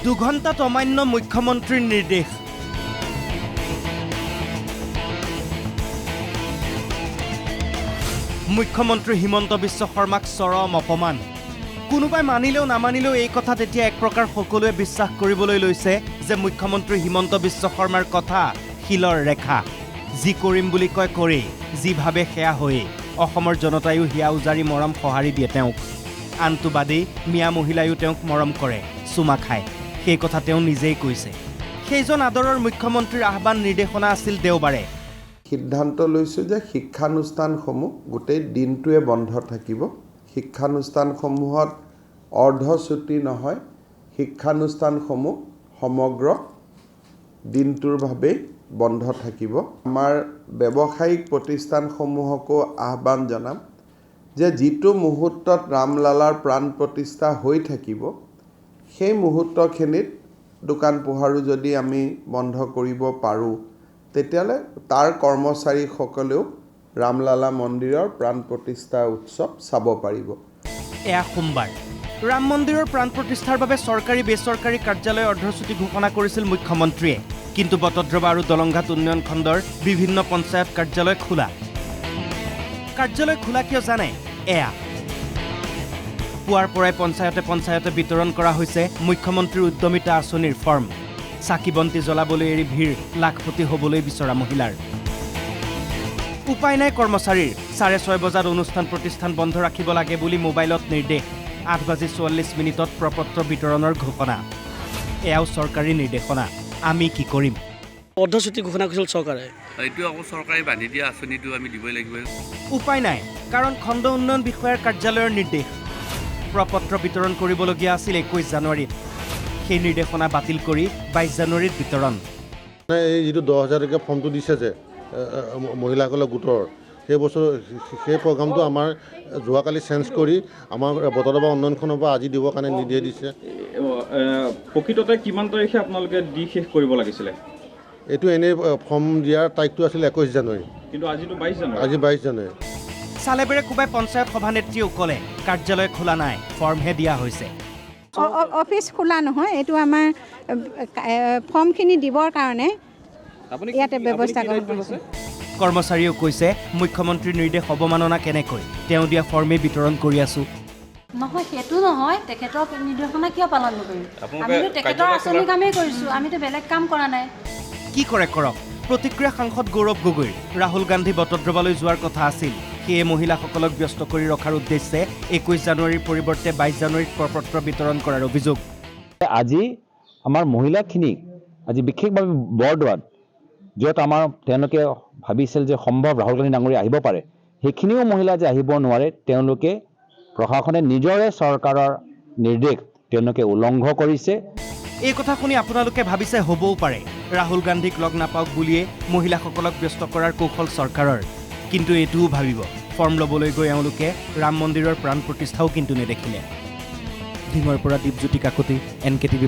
দুঘণ্টাত অমান্য মুখ্যমন্ত্ৰীৰ নিৰ্দেশ। মুখ্যমন্ত্ৰী হিমন্ত বিশ্ব শৰ্মাক চৰম অপমান। কোনোবাই মানিলেও নামানিলেও এই কথাত এতিয়া এক প্ৰকাৰ সকলোৱে বিশ্বাস কৰিবলৈ লৈছে যে মুখ্যমন্ত্ৰী হিমন্ত বিশ্ব শৰ্মাৰ কথা শিলৰ ৰেখা। যি কৰিম বুলি কয় কৰেই, যি ভাবে সেয়া হয়েই। অসমৰ জনতায়ো হিয়া উজাৰি মৰম সঁহাৰি দিয়ে তেওঁক। আনটো বাদেই মিয়া মহিলায়ো তেওঁক মৰম কৰে, চুমা খায়। সেই কথা তেওঁ নিজেই কৈছে। সেইজন আদৰৰ মুখ্যমন্ত্ৰীৰ আহ্বান নিৰ্দেশনা আছিল দেওবাৰে। সিদ্ধান্ত লৈছোঁ যে শিক্ষানুষ্ঠানসমূহ গোটেই দিনটোৱে বন্ধ থাকিব। শিক্ষানুষ্ঠানসমূহত অৰ্ধছুটি নহয়, শিক্ষানুষ্ঠানসমূহ সমগ্ৰ দিনটোৰ বাবে বন্ধ থাকিব। আমাৰ ব্যৱসায়িক প্ৰতিষ্ঠানসমূহকো আহ্বান জনাম যে যিটো মুহূৰ্তত ৰামলালাৰ প্ৰাণ প্ৰতিষ্ঠা হৈ থাকিব, সেই মুহূৰ্তখিনিত দোকান পোহাৰো যদি আমি বন্ধ কৰিব পাৰোঁ, তেতিয়াহ'লে তাৰ কৰ্মচাৰীসকলেও ৰামলালা মন্দিৰৰ প্ৰাণ প্ৰতিষ্ঠা উৎসৱ চাব পাৰিব। এয়া সোমবাৰ ৰাম মন্দিৰৰ প্ৰাণ প্ৰতিষ্ঠাৰ বাবে চৰকাৰী বেচৰকাৰী কাৰ্যালয় অৰ্ধছুটি ঘোষণা কৰিছিল মুখ্যমন্ত্ৰীয়ে। কিন্তু বটদ্ৰৱা আৰু দলংঘাট উন্নয়ন খণ্ডৰ বিভিন্ন পঞ্চায়ত কাৰ্যালয় খোলা। কাৰ্যালয় খোলা কিয় জানে? এয়া পুৱাৰ পৰাই পঞ্চায়তে বিতৰণ কৰা হৈছে মুখ্যমন্ত্ৰীৰ উদ্যমিতা আঁচনিৰ ফৰ্ম। চাকি বন্তি জ্বলাবলৈ এৰি ভিৰ লাখপতি হ'বলৈ বিচৰা মহিলাৰ। উপায় নাই কৰ্মচাৰীৰ। 6:30 বজাত অনুষ্ঠান প্ৰতিষ্ঠান বন্ধ ৰাখিব লাগে বুলি মোবাইলত নিৰ্দেশ। 8:44 প্ৰপত্ৰ বিতৰণৰ ঘোষণা। এয়াও চৰকাৰী নিৰ্দেশনা। আমি কি কৰিম? অৰ্ধছুটি ঘোষণা কৰিছিল চৰকাৰে। এইটো আকৌ চৰকাৰে বান্ধি দিয়া আঁচনিটো আমি দিবই লাগিব। উপায় নাই, কাৰণ খণ্ড উন্নয়ন বিষয়াৰ কাৰ্যালয়ৰ নিৰ্দেশ। প্ৰপত্ৰ বিতৰণ কৰিবলগীয়া আছিল 21 জানুৱাৰীত। সেই নিৰ্দেশনা বাতিল কৰি 22 জানুৱাৰীত বিতৰণ। এই যিটো 10,000 টকীয়া ফৰ্মটো দিছে যে মহিলাসকলৰ গোটৰ, সেই প্ৰগ্ৰামটো আমাৰ যোৱাকালি চেঞ্জ কৰি আমাৰ বটদ্ৰৱা উন্নয়নখনৰ পৰা আজি দিবৰ কাৰণে নিৰ্দেশ দিছে। প্ৰকৃততে কিমান তাৰিখে আপোনালোকে দি শেষ কৰিব লাগিছিলে? এইটো এনেই ফৰ্ম দিয়াৰ তাৰিখটো আছিল 21 জানুৱাৰী, কিন্তু আজিতো 22 জানুৱাৰী। আজি 22 জানুৱাৰী। চালেবেৰে কোবাই পঞ্চায়ত সভানেত্ৰীয়ে ক'লে কাৰ্যালয় খোলা নাই, ফৰ্মহে দিয়া হৈছে। অফিচ খোলা নহয়, এইটো আমাৰ ফৰ্মখিনি দিবৰ কাৰণে ইয়াতে ব্যৱস্থা কৰা হৈছে। কৰ্মচাৰীয়েও কৈছে মুখ্যমন্ত্ৰীৰ নিৰ্দেশ অৱমাননা কেনেকৈ, তেওঁ দিয়া ফৰ্মেই বিতৰণ কৰি আছো। নহয়, সেইটো নহয়, তেখেতৰ নিৰ্দেশনা কিয় পালন নকৰিম? আমিতো তেখেতৰ আঁচনি কামেই কৰিছোঁ, আমিতো বেলেগ কাম কৰা নাই। কি কৰে কৰক। প্ৰতিক্ৰিয়া সাংসদ গৌৰৱ গগৈৰ ৰাহুল গান্ধী বটদ্ৰৱালৈ যোৱাৰ কথা আছিল। সেয়ে মহিলাসকলক ব্যস্ত কৰি ৰখাৰ উদ্দেশ্যে 21 জানুৱাৰীৰ পৰিৱৰ্তে 22 জানুৱাৰীত প্ৰপত্ৰ বিতৰণ কৰাৰ অভিযোগ। আজি আমাৰ মহিলাখিনিক আজি বিশেষভাৱে বৰদোৱাত, য'ত আমাৰ তেওঁলোকে ভাবিছিল যে সম্ভৱ ৰাহুল গান্ধী ডাঙৰীয়া আহিব পাৰে, সেইখিনিও মহিলা যে আহিব নোৱাৰে, তেওঁলোকে প্ৰশাসনে নিজৰে চৰকাৰৰ নিৰ্দেশ তেওঁলোকে উলংঘ কৰিছে। এই কথা শুনি আপোনালোকে ভাবিছে হ'বও পাৰে ৰাহুল গান্ধীক লগ নাপাওক বুলিয়ে মহিলাসকলক ব্যস্ত কৰাৰ কৌশল চৰকাৰৰ। কিন্তু এইটোও ভাবিব, ফৰ্ম ল'বলৈ গৈ এওঁলোকে ৰাম মন্দিৰৰ প্ৰাণ প্ৰতিষ্ঠাও কিন্তু নেদেখিলে। ধিঙৰ পৰা দীপজ্যোতি কাকতি, NKTV+।